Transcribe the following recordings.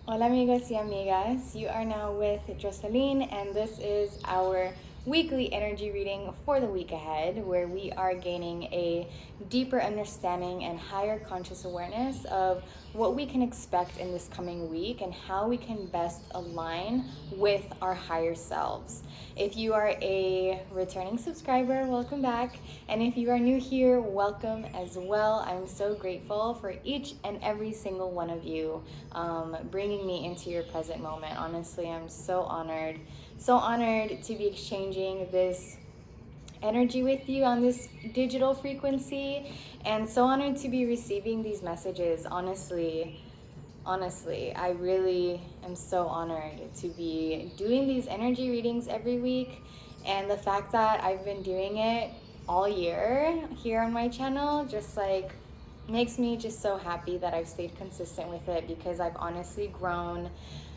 Hola amigos y amigas, you are now with Jocelyn, and this is our weekly energy reading for the week ahead, where we are gaining a deeper understanding and higher conscious awareness of what we can expect in this coming week and how we can best align with our higher selves. If you are a returning subscriber, welcome back. And if you are new here, welcome as well. I'm so grateful for each and every single one of you bringing me into your present moment. Honestly, I'm so honored to be exchanging this energy with you on this digital frequency, and so honored to be receiving these messages. Honestly, I really am so honored to be doing these energy readings every week, and the fact that I've been doing it all year here on my channel just makes me just so happy that I've stayed consistent with it, because I've honestly grown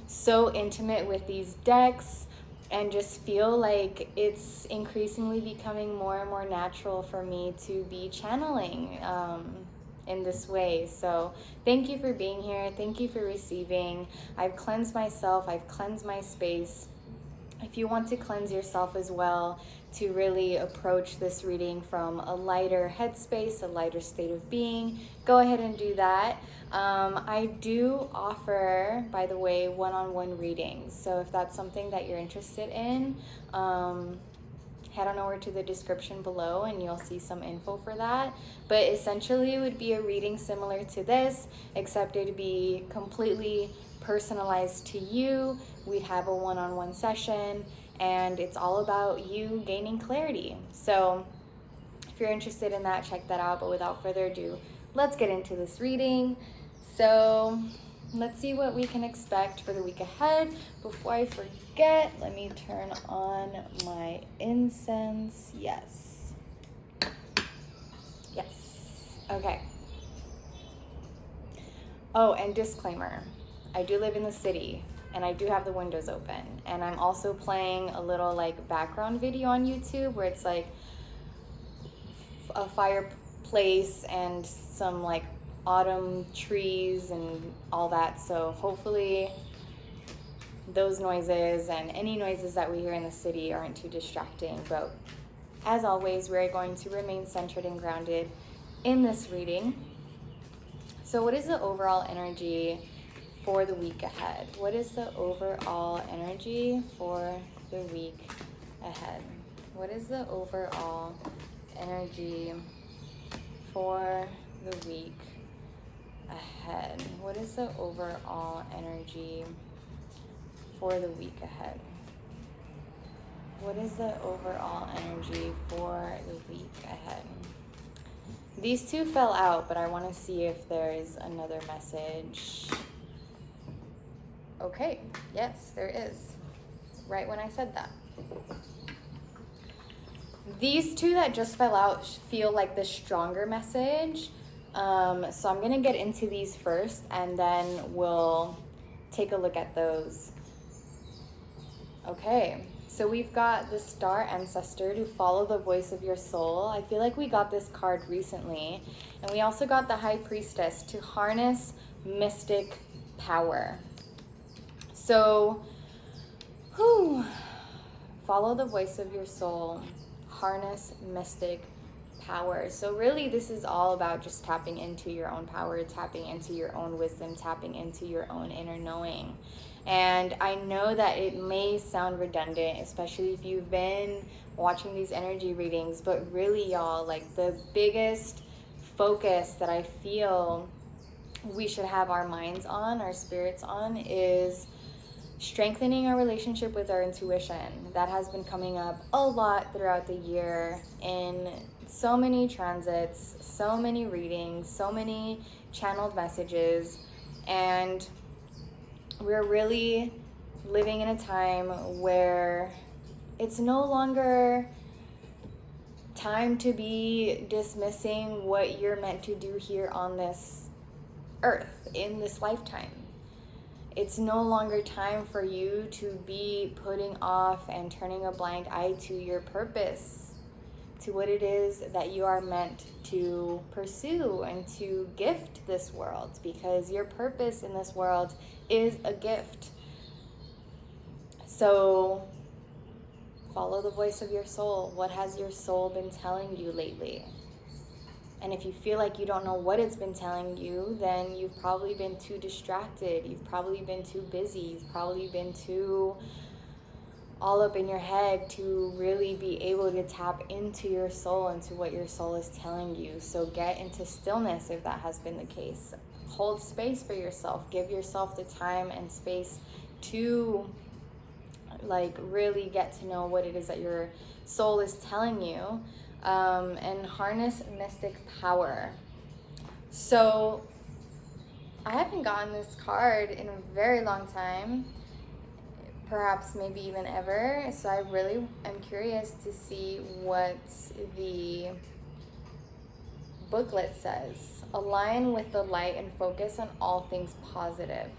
so intimate with these decks and just feel like it's increasingly becoming more and more natural for me to be channeling in this way. So thank you for being here. Thank you for receiving. I've cleansed myself. I've cleansed my space. If you want to cleanse yourself as well, to really approach this reading from a lighter headspace, a lighter state of being, go ahead and do that. I do offer, by the way, one-on-one readings. So if that's something that you're interested in, head on over to the description below and you'll see some info for that. But essentially it would be a reading similar to this, except it'd be completely personalized to you. We'd have a one-on-one session, and it's all about you gaining clarity. So if you're interested in that, check that out. But without further ado, let's get into this reading. So let's see what we can expect for the week ahead. Before I forget, let me turn on my incense. Yes. Okay. Oh, and disclaimer, I do live in the city and I do have the windows open, and I'm also playing a little background video on YouTube where it's like a fireplace and some autumn trees and all that. So hopefully those noises and any noises that we hear in the city aren't too distracting. But as always, we're going to remain centered and grounded in this reading. So what is the overall energy for the week ahead? What is the overall energy for the week ahead? What is the overall energy for the week ahead? What is the overall energy for the week ahead? What is the overall energy for the week ahead? These two fell out, but I want to see if there is another message. Okay, yes, there is. Right when I said that. These two that just fell out feel like the stronger message. So I'm going to get into these first, and then we'll take a look at those. Okay, so we've got the Star Ancestor, to follow the voice of your soul. I feel like we got this card recently. And we also got the High Priestess, to harness mystic power. So, follow the voice of your soul, harness mystic power. So really this is all about just tapping into your own power, tapping into your own wisdom, tapping into your own inner knowing. And I know that it may sound redundant, especially if you've been watching these energy readings, but really y'all, the biggest focus that I feel we should have our minds on, our spirits on, is strengthening our relationship with our intuition. That has been coming up a lot throughout the year in so many transits, so many readings, so many channeled messages, and we're really living in a time where it's no longer time to be dismissing what you're meant to do here on this earth in this lifetime. It's no longer time for you to be putting off and turning a blind eye to your purpose, to what it is that you are meant to pursue and to gift this world, because your purpose in this world is a gift. So follow the voice of your soul. What has your soul been telling you lately? And if you feel like you don't know what it's been telling you, then you've probably been too distracted. You've probably been too busy. You've probably been too all up in your head to really be able to tap into your soul, into what your soul is telling you. So get into stillness if that has been the case. Hold space for yourself. Give yourself the time and space to really get to know what it is that your soul is telling you, and harness mystic power. So I haven't gotten this card in a very long time, perhaps maybe even ever. So I really am curious to see what the booklet says. Align with the light and focus on all things positive.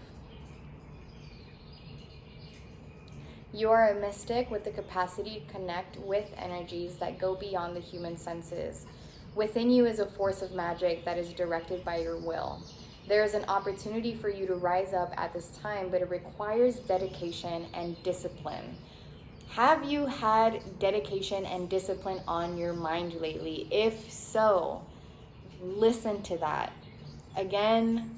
You are a mystic with the capacity to connect with energies that go beyond the human senses. Within you is a force of magic that is directed by your will. There is an opportunity for you to rise up at this time, but it requires dedication and discipline. Have you had dedication and discipline on your mind lately? If so, listen to that. Again,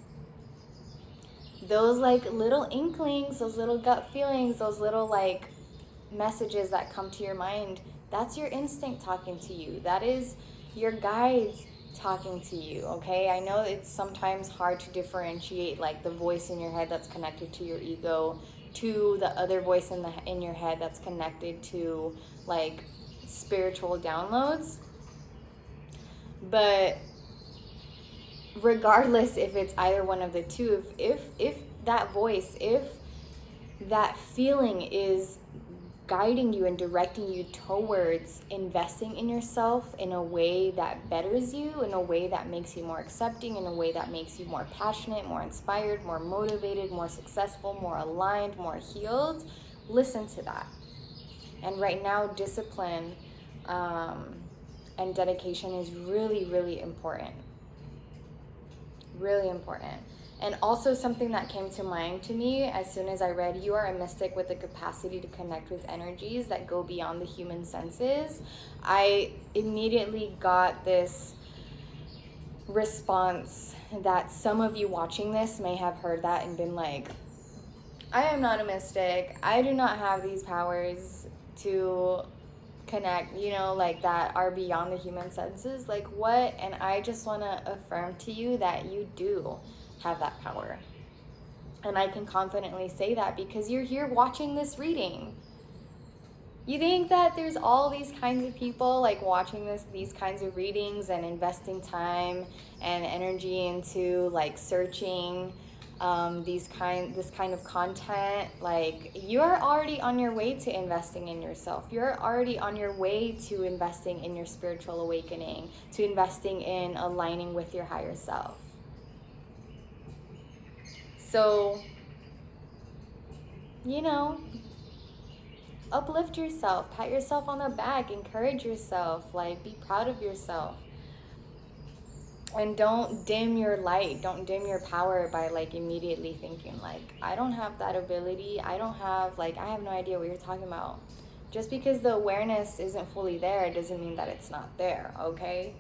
those little inklings, those little gut feelings, those little messages that come to your mind, that's your instinct talking to you. That is your guides talking to you, okay? I know it's sometimes hard to differentiate the voice in your head that's connected to your ego to the other voice in your head that's connected to spiritual downloads. But regardless if it's either one of the two, if that voice, if that feeling is guiding you and directing you towards investing in yourself in a way that betters you, in a way that makes you more accepting, in a way that makes you more passionate, more inspired, more motivated, more successful, more aligned, more healed, listen to that. And right now, discipline and dedication is really, really important. Really important. And also something that came to mind to me as soon as I read, you are a mystic with the capacity to connect with energies that go beyond the human senses. I immediately got this response that some of you watching this may have heard that and been like, I am not a mystic. I do not have these powers to connect, that are beyond the human senses. What? And I just want to affirm to you that you do have that power. And I can confidently say that because you're here watching this reading. You think that there's all these kinds of people watching these kinds of readings and investing time and energy into searching this kind of content. You're already on your way to investing in yourself. You're already on your way to investing in your spiritual awakening, to investing in aligning with your higher self. So, uplift yourself, pat yourself on the back, encourage yourself, be proud of yourself. And don't dim your light, don't dim your power by immediately thinking I don't have that ability, I don't have I have no idea what you're talking about. Just because the awareness isn't fully there doesn't mean that it's not there, okay?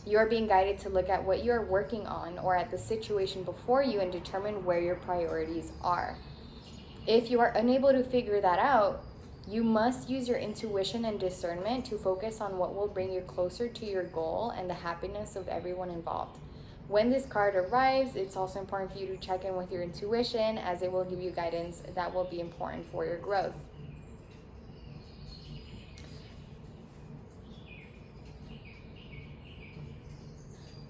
You're being guided to look at what you're working on or at the situation before you and determine where your priorities are. If you are unable to figure that out, you must use your intuition and discernment to focus on what will bring you closer to your goal and the happiness of everyone involved. When this card arrives, it's also important for you to check in with your intuition, as it will give you guidance that will be important for your growth.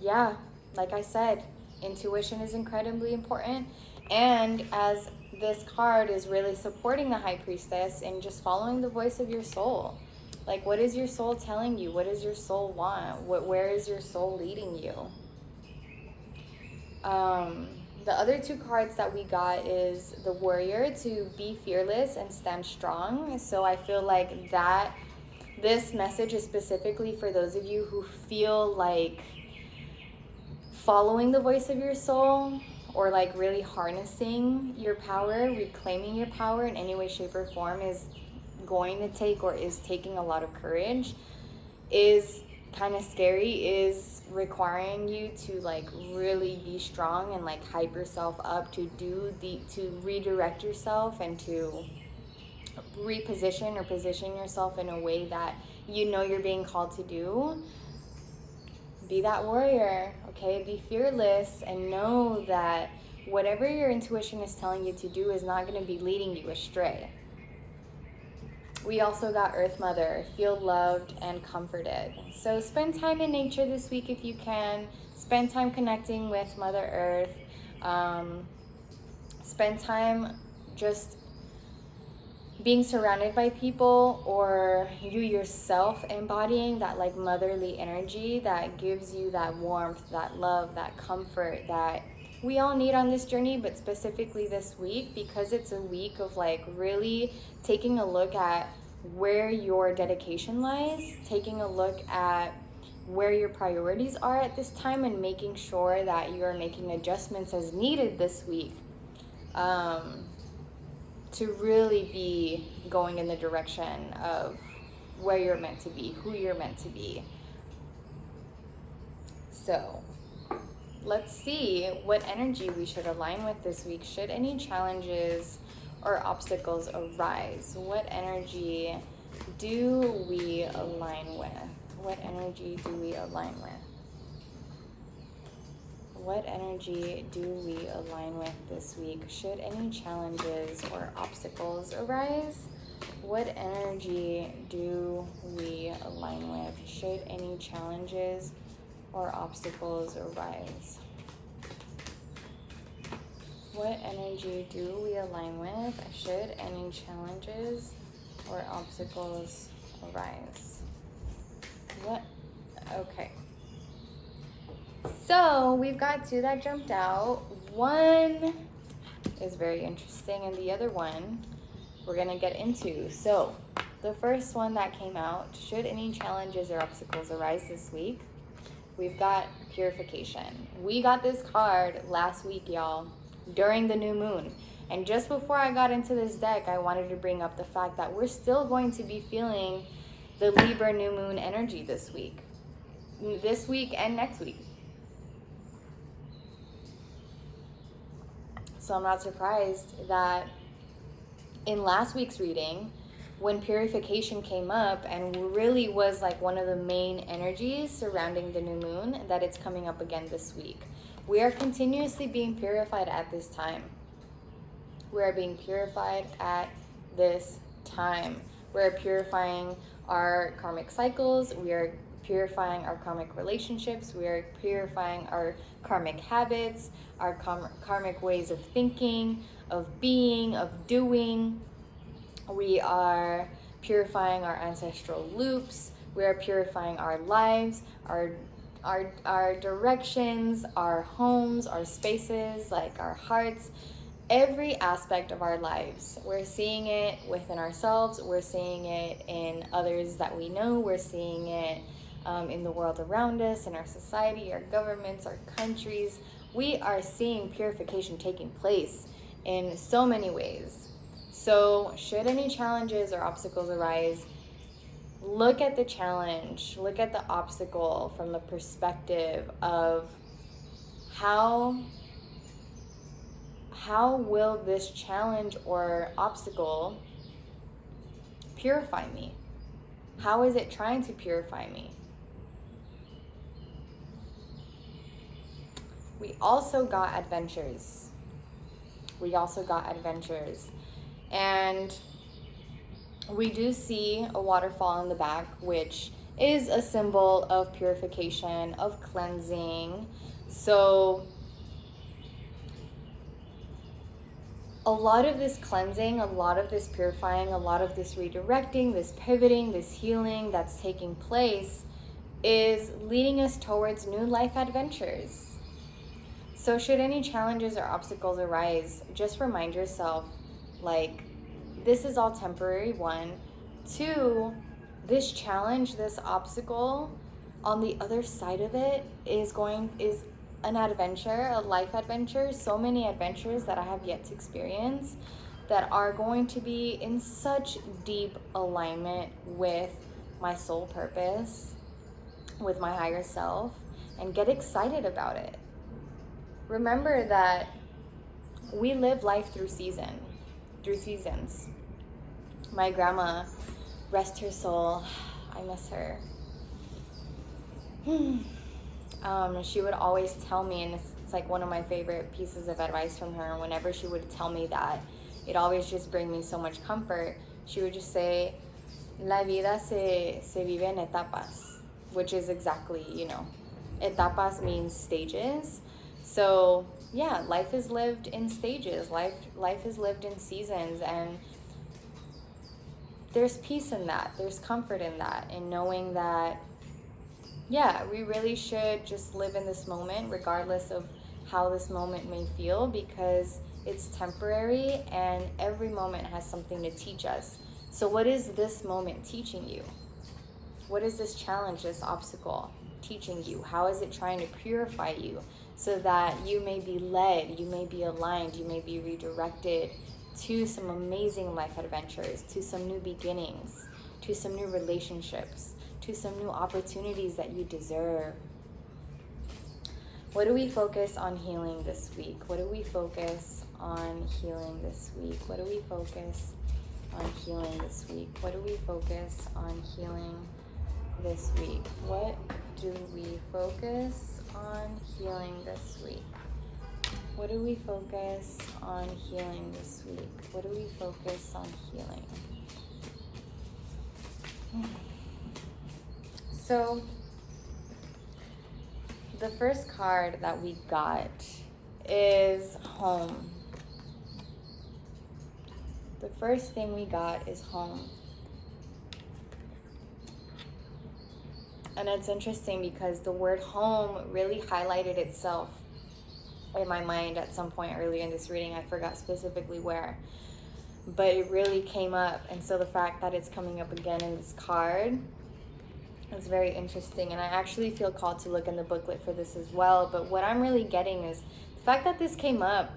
Yeah, like I said, intuition is incredibly important. And as this card is really supporting the High Priestess and just following the voice of your soul. What is your soul telling you? What does your soul want? Where is your soul leading you? The The other two cards that we got is the Warrior, to be fearless and stand strong. So I feel like that this message is specifically for those of you who feel like following the voice of your soul, or like really harnessing your power, reclaiming your power in any way, shape, or form is going to take, or is taking, a lot of courage, is kind of scary, is requiring you to like really be strong and like hype yourself up to redirect yourself and to reposition or position yourself in a way that you know you're being called to do. Be that warrior, okay? Be fearless and know that whatever your intuition is telling you to do is not going to be leading you astray. We also got Earth Mother, feel loved and comforted. So spend time in nature this week if you can. Spend time connecting with Mother Earth. Spend time just being surrounded by people, or you yourself embodying that like motherly energy that gives you that warmth, that love, that comfort that we all need on this journey, but specifically this week, because it's a week of like really taking a look at where your dedication lies, taking a look at where your priorities are at this time, and making sure that you are making adjustments as needed this week to really be going in the direction of where you're meant to be, who you're meant to be. So let's see what energy we should align with this week. Should any challenges or obstacles arise, what energy do we align with? What energy do we align with? What energy do we align with this week? Should any challenges or obstacles arise? What energy do we align with? Should any challenges or obstacles arise? What energy do we align with? Should any challenges or obstacles arise? What? Okay. So we've got two that jumped out. One is very interesting, and the other one we're gonna get into. So the first one that came out, should any challenges or obstacles arise this week, we've got purification. We got this card last week, y'all, during the new moon. And just before I got into this deck, I wanted to bring up the fact that we're still going to be feeling the Libra new moon energy this week and next week. So I'm not surprised that in last week's reading, when purification came up and really was like one of the main energies surrounding the new moon, that it's coming up again this week. We are continuously being purified at this time. We are being purified at this time. We're purifying our karmic cycles. We are purifying our karmic relationships. We are purifying our karmic habits, our karmic ways of thinking, of being, of doing. We are purifying our ancestral loops. We are purifying our lives, our directions, our homes, our spaces, like our hearts, every aspect of our lives. We're seeing it within ourselves. We're seeing it in others that we know. We're seeing it in the world around us, in our society, our governments, our countries. We are seeing purification taking place in so many ways. So should any challenges or obstacles arise, look at the challenge, look at the obstacle from the perspective of how will this challenge or obstacle purify me? How is it trying to purify me? We also got adventures. And we do see a waterfall in the back, which is a symbol of purification, of cleansing. So a lot of this cleansing, a lot of this purifying, a lot of this redirecting, this pivoting, this healing that's taking place is leading us towards new life adventures. So should any challenges or obstacles arise, just remind yourself, like, this is all temporary, one. Two, this challenge, this obstacle, on the other side of it is an adventure, a life adventure. So many adventures that I have yet to experience that are going to be in such deep alignment with my soul purpose, with my higher self, and get excited about it. Remember that we live life through seasons. My grandma, rest her soul, I miss her. She would always tell me, and it's like one of my favorite pieces of advice from her, whenever she would tell me that, it always just bring me so much comfort. She would just say, la vida se vive en etapas, which is exactly, etapas means stages. So yeah, life is lived in stages. Life is lived in seasons, and there's peace in that. There's comfort in that, in knowing that, yeah, we really should just live in this moment, regardless of how this moment may feel, because it's temporary and every moment has something to teach us. So what is this moment teaching you? What is this challenge, this obstacle teaching you? How is it trying to purify you so that you may be led, you may be aligned, you may be redirected to some amazing life adventures, to some new beginnings, to some new relationships, to some new opportunities that you deserve? What do we focus on healing this week? What do we focus on healing this week? What do we focus on healing this week? What do we focus on healing this week? What do we focus on healing this week? What do we focus on healing this week? What do we focus on healing? So, the first card that we got is home. The first thing we got is home. And it's interesting because the word home really highlighted itself in my mind at some point earlier in this reading. I forgot specifically where, but it really came up. And so the fact that it's coming up again in this card is very interesting. And I actually feel called to look in the booklet for this as well. But what I'm really getting is the fact that this came up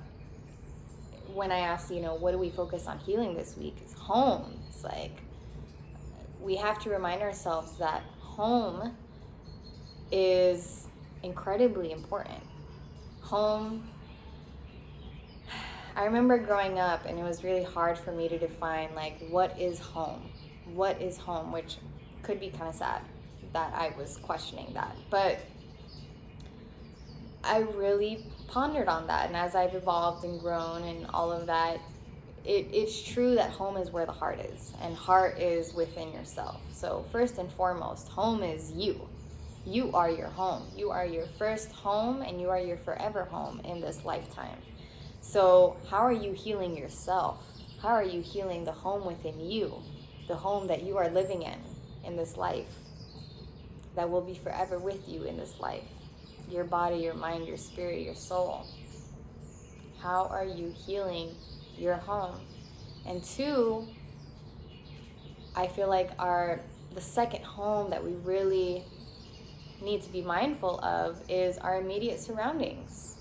when I asked, what do we focus on healing this week, is home. It's like we have to remind ourselves that home is incredibly important. Home, I remember growing up and it was really hard for me to define, like, what is home? What is home? Which could be kind of sad that I was questioning that. But I really pondered on that. And as I've evolved and grown and all of that, it's true that home is where the heart is. And heart is within yourself. So first and foremost, home is you. You are your home. You are your first home and you are your forever home in this lifetime. So how are you healing yourself? How are you healing the home within you? The home that you are living in this life, that will be forever with you in this life. Your body, your mind, your spirit, your soul. How are you healing your home? And two, I feel like the second home that we really need to be mindful of is our immediate surroundings.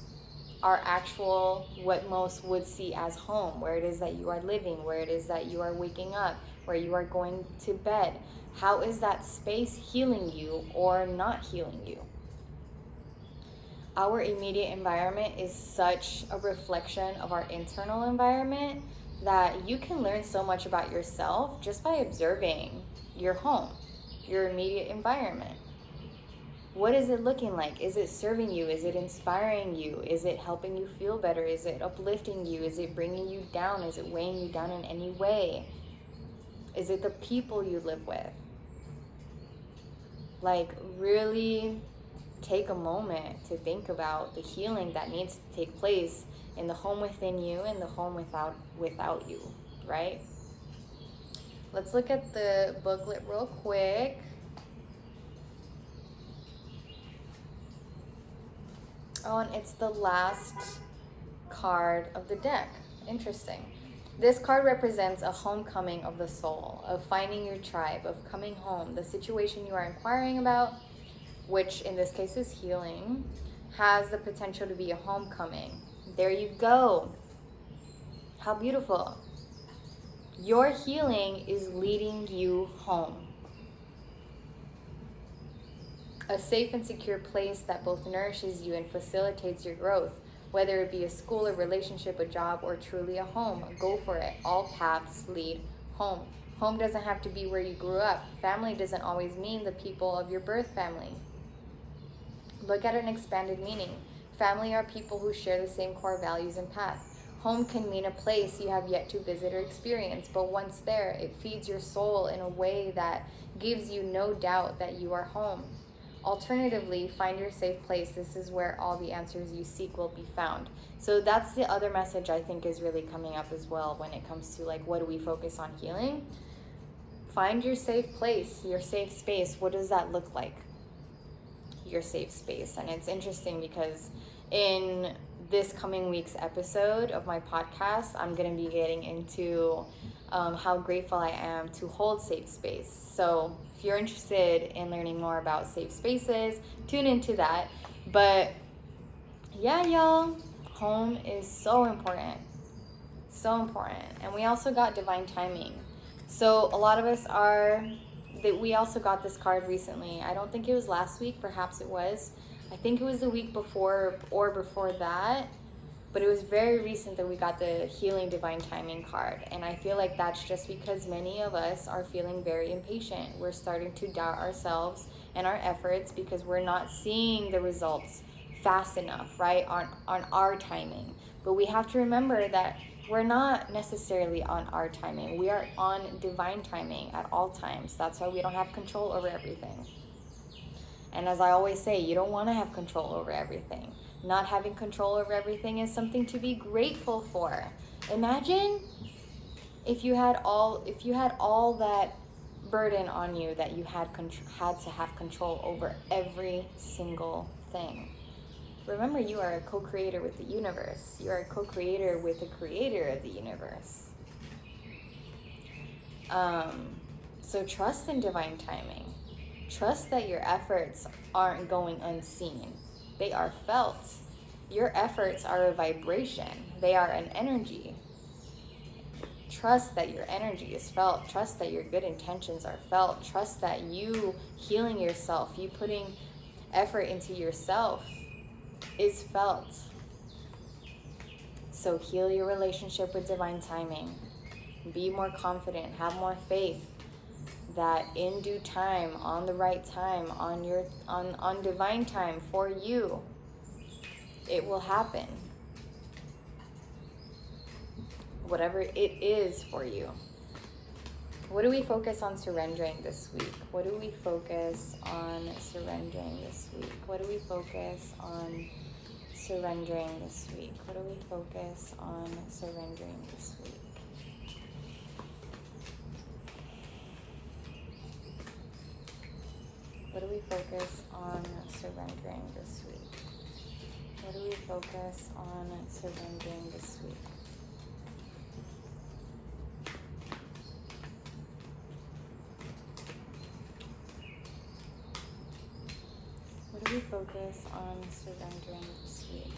Our actual, what most would see as home, where it is that you are living, where it is that you are waking up, where you are going to bed. How is that space healing you or not healing you? Our immediate environment is such a reflection of our internal environment that you can learn so much about yourself just by observing your home, your immediate environment. What is it looking like? Is it serving you? Is it inspiring you? Is it helping you feel better? Is it uplifting you? Is it bringing you down? Is it weighing you down in any way? Is it the people you live with? Like, really take a moment to think about the healing that needs to take place in the home within you and the home without you, right? Let's look at the booklet real quick. Oh, and it's the last card of the deck. Interesting. This card represents a homecoming of the soul, of finding your tribe, of coming home. The situation you are inquiring about, which in this case is healing, has the potential to be a homecoming. There you go. How beautiful. Your healing is leading you home. A safe and secure place that both nourishes you and facilitates your growth. Whether it be a school, a relationship, a job, or truly a home, go for it. All paths lead home. Home doesn't have to be where you grew up. Family doesn't always mean the people of your birth family. Look at an expanded meaning. Family are people who share the same core values and path. Home can mean a place you have yet to visit or experience, but once there, it feeds your soul in a way that gives you no doubt that you are home. Alternatively, find your safe place. This is where all the answers you seek will be found. So that's the other message I think is really coming up as well when it comes to like, what do we focus on healing? Find your safe place, your safe space. What does that look like? Your safe space. And it's interesting because in this coming week's episode of my podcast, I'm going to be getting into how grateful I am to hold safe space. So if you're interested in learning more about safe spaces, tune into that. But yeah, y'all, home is so important. So important. And we also got divine timing. So a lot of us we also got this card recently. I don't think it was last week, perhaps it was. I think it was the week before or before that, but it was very recent that we got the Healing Divine Timing card. And I feel like that's just because many of us are feeling very impatient. We're starting to doubt ourselves and our efforts because we're not seeing the results fast enough, right, on our timing. But we have to remember that we're not necessarily on our timing. We are on divine timing at all times. That's why we don't have control over everything. And as I always say, you don't want to have control over everything. Not having control over everything is something to be grateful for. Imagine if you had all that burden on you that you had to have control over every single thing. Remember, you are a co-creator with the universe. You are a co-creator with the creator of the universe. So trust in divine timing. Trust that your efforts aren't going unseen. They are felt. Your efforts are a vibration. They are an energy. Trust that your energy is felt. Trust that your good intentions are felt. Trust that you healing yourself, you putting effort into yourself is felt. So heal your relationship with divine timing. Be more confident. Have more faith that in due time, on the right time, on divine time for you, it will happen. Whatever it is for you. What do we focus on surrendering this week? What do we focus on surrendering this week? What do we focus on surrendering this week? What do we focus on surrendering this week? What do we focus on surrendering this week? What do we focus on surrendering this week? What do we focus on surrendering this week?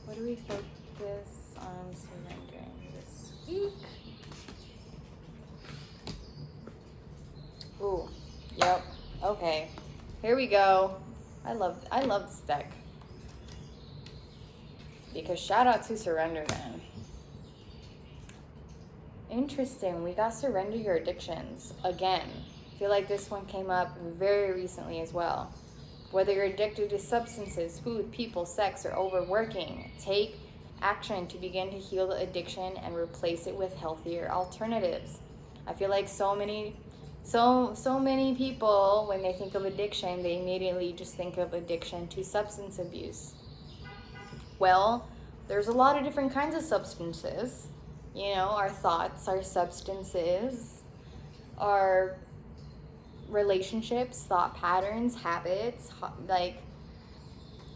What do we focus on surrendering this week? Ooh, yep, okay. Here we go. I love this deck. Because shout out to Surrender then. Interesting, we got Surrender Your Addictions again. I feel like this one came up very recently as well. Whether you're addicted to substances, food, people, sex, or overworking, take action to begin to heal the addiction and replace it with healthier alternatives. I feel like so many people, when they think of addiction, they immediately just think of addiction to substance abuse. Well, there's a lot of different kinds of substances. You know, our thoughts, our substances, our relationships, thought patterns, habits, like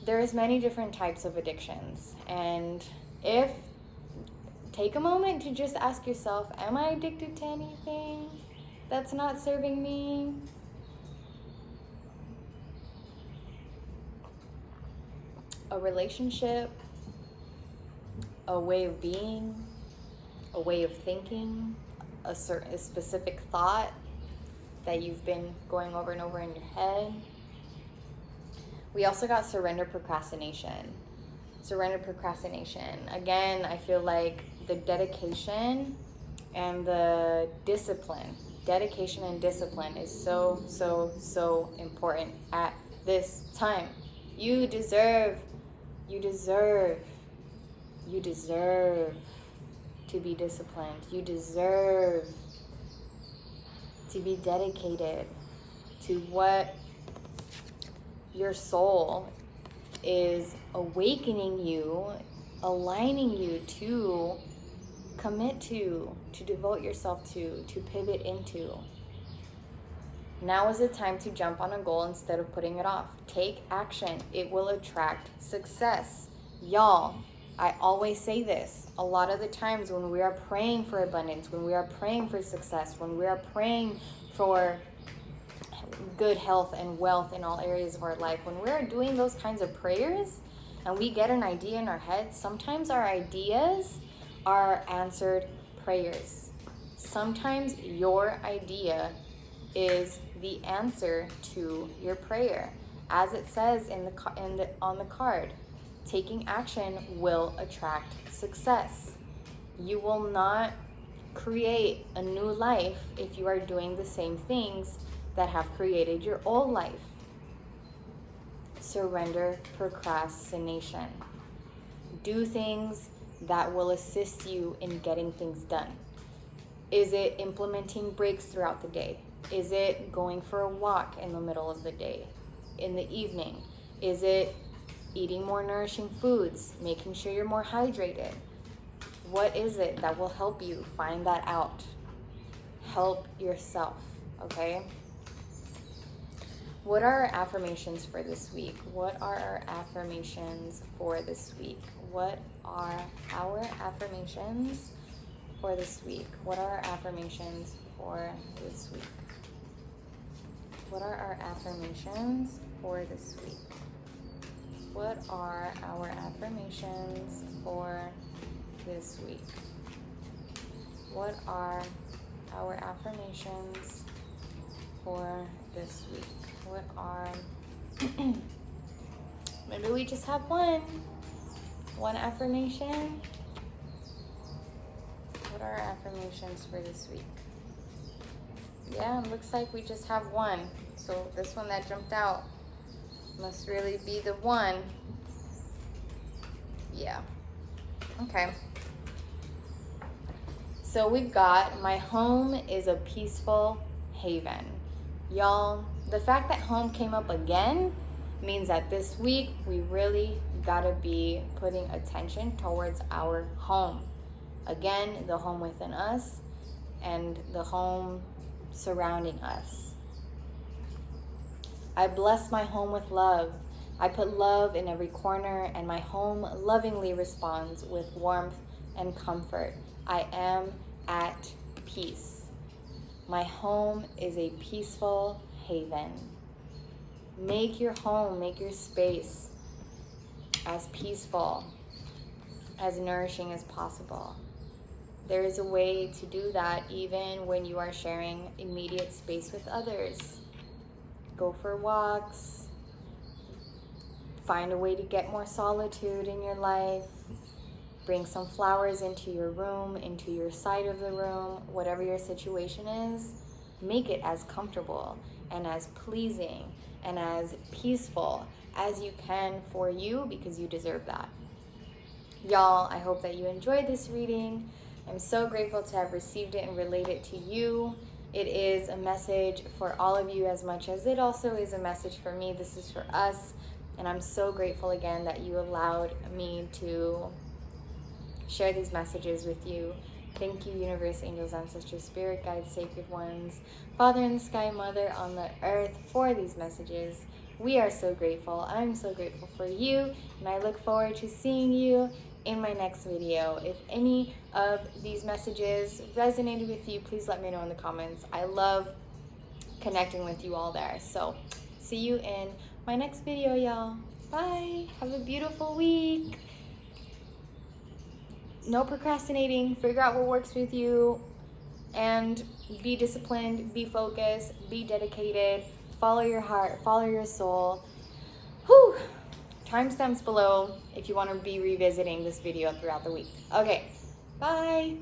there's many different types of addictions. And if take a moment to just ask yourself, am I addicted to anything that's not serving me? A relationship, a way of being, a way of thinking, a specific thought that you've been going over and over in your head. We also got surrender procrastination. Surrender procrastination. Again, I feel like the dedication and the discipline, dedication and discipline is so important at this time. You deserve to be disciplined. You deserve to be dedicated to what your soul is awakening you, aligning you to commit to devote yourself to pivot into. Now is the time to jump on a goal instead of putting it off. Take action. It will attract success. Y'all, I always say this. A lot of the times when we are praying for abundance, when we are praying for success, when we are praying for good health and wealth in all areas of our life, when we're doing those kinds of prayers and we get an idea in our head, sometimes our ideas are answered prayers. Sometimes your idea is the answer to your prayer. As it says on the card, taking action will attract success. You will not create a new life if you are doing the same things that have created your old life. Surrender procrastination. Do things that will assist you in getting things done. Is it implementing breaks throughout the day? Is it going for a walk in the middle of the day, in the evening? Is it eating more nourishing foods, making sure you're more hydrated? What is it that will help you find that out? Help yourself, okay? What are our affirmations for this week? What are our affirmations for this week? What are our affirmations for this week? What are our affirmations for this week? What are our affirmations for this week? What are our affirmations for this week? What are our affirmations for this week? What are maybe we just have one affirmation. What are our affirmations for this week? Yeah, it looks like we just have one. So this one that jumped out must really be the one. Yeah. Okay. So we've got, my home is a peaceful haven. Y'all, the fact that home came up again means that this week we really gotta be putting attention towards our home. Again, the home within us and the home surrounding us. I bless my home with love. I put love in every corner, and my home lovingly responds with warmth and comfort. I am at peace. My home is a peaceful haven. Make your home, make your space as peaceful, as nourishing as possible. There is a way to do that even when you are sharing immediate space with others. Go for walks. Find a way to get more solitude in your life. Bring some flowers into your room, into your side of the room, whatever your situation is. Make it as comfortable and as pleasing and as peaceful as you can for you, because you deserve that. Y'all, I hope that you enjoyed this reading. I'm so grateful to have received it and relate it to you. It is a message for all of you as much as it also is a message for me. This is for us. And I'm so grateful again that you allowed me to share these messages with you. Thank you, universe, angels, ancestors, spirit guides, sacred ones, Father in the sky, Mother on the earth, for these messages. We are so grateful. I'm so grateful for you, and I look forward to seeing you in my next video. If any of these messages resonated with you, please let me know in the comments. I love connecting with you all there. So see you in my next video, y'all. Bye. Have a beautiful week. No procrastinating. Figure out what works with you, and be disciplined, be focused, be dedicated, follow your heart, follow your soul. Whew. Timestamps below if you want to be revisiting this video throughout the week. Okay, bye.